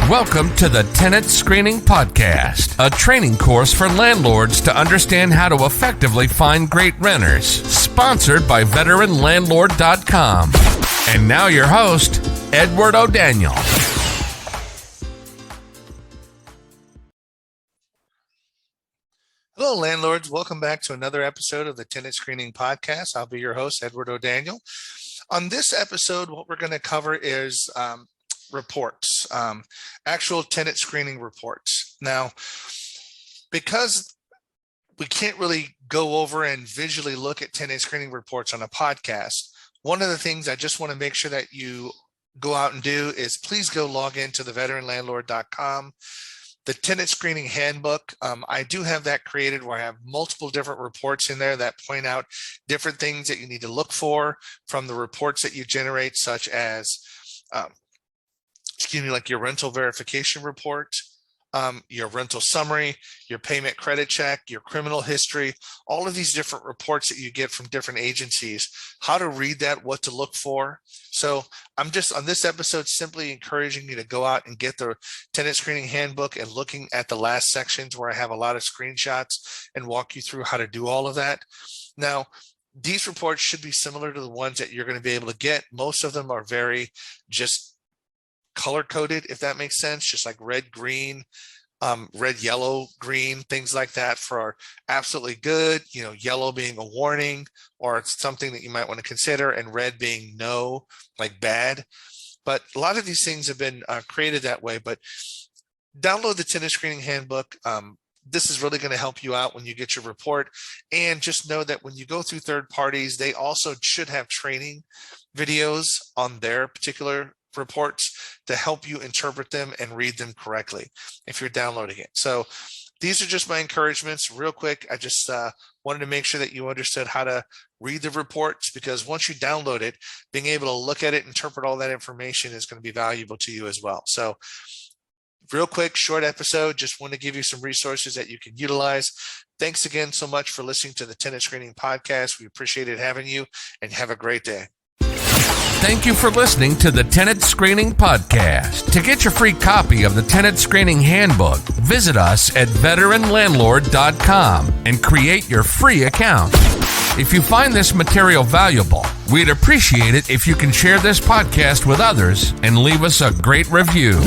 Welcome to the Tenant Screening Podcast, a training course for landlords to understand how to effectively find great renters. Sponsored by VeteranLandlord.com. And now your host, Edward O'Daniel. Hello, landlords. Welcome back to another episode of the Tenant Screening Podcast. I'll be your host, Edward O'Daniel. On this episode, what we're going to cover is reports, actual tenant screening reports. Now, because we can't really go over and visually look at tenant screening reports on a podcast, one of the things I just want to make sure that you go out and do is please go log into the VeteranLandlord.com. The tenant screening handbook, I do have that created where I have multiple different reports in there that point out different things that you need to look for from the reports that you generate, such as, like your rental verification report, your rental summary, your payment credit check, your criminal history, all of these different reports that you get from different agencies, how to read that, what to look for. So I'm just on this episode simply encouraging you to go out and get the tenant screening handbook and looking at the last sections where I have a lot of screenshots and walk you through how to do all of that. Now, these reports should be similar to the ones that you're going to be able to get. Most of them are very just color coded, if that makes sense, just like red, green, red, yellow, green, things like that for absolutely good, yellow being a warning or it's something that you might want to consider, and red being no, like bad. But a lot of these things have been created that way. But download the tenant screening handbook. This is really going to help you out when you get your report. And just know that when you go through third parties, they also should have training videos on their particular reports to help you interpret them and read them correctly if you're downloading it. So these are just my encouragements. Real quick, I just wanted to make sure that you understood how to read the reports, because once you download it, being able to look at it, interpret all that information is going to be valuable to you as well. So real quick, short episode, just want to give you some resources that you can utilize. Thanks again so much for listening to the Tenant Screening Podcast. We appreciated having you, and have a great day. Thank you for listening to the Tenant Screening Podcast. To get your free copy of the Tenant Screening Handbook, visit us at VeteranLandlord.com and create your free account. If you find this material valuable, we'd appreciate it if you can share this podcast with others and leave us a great review.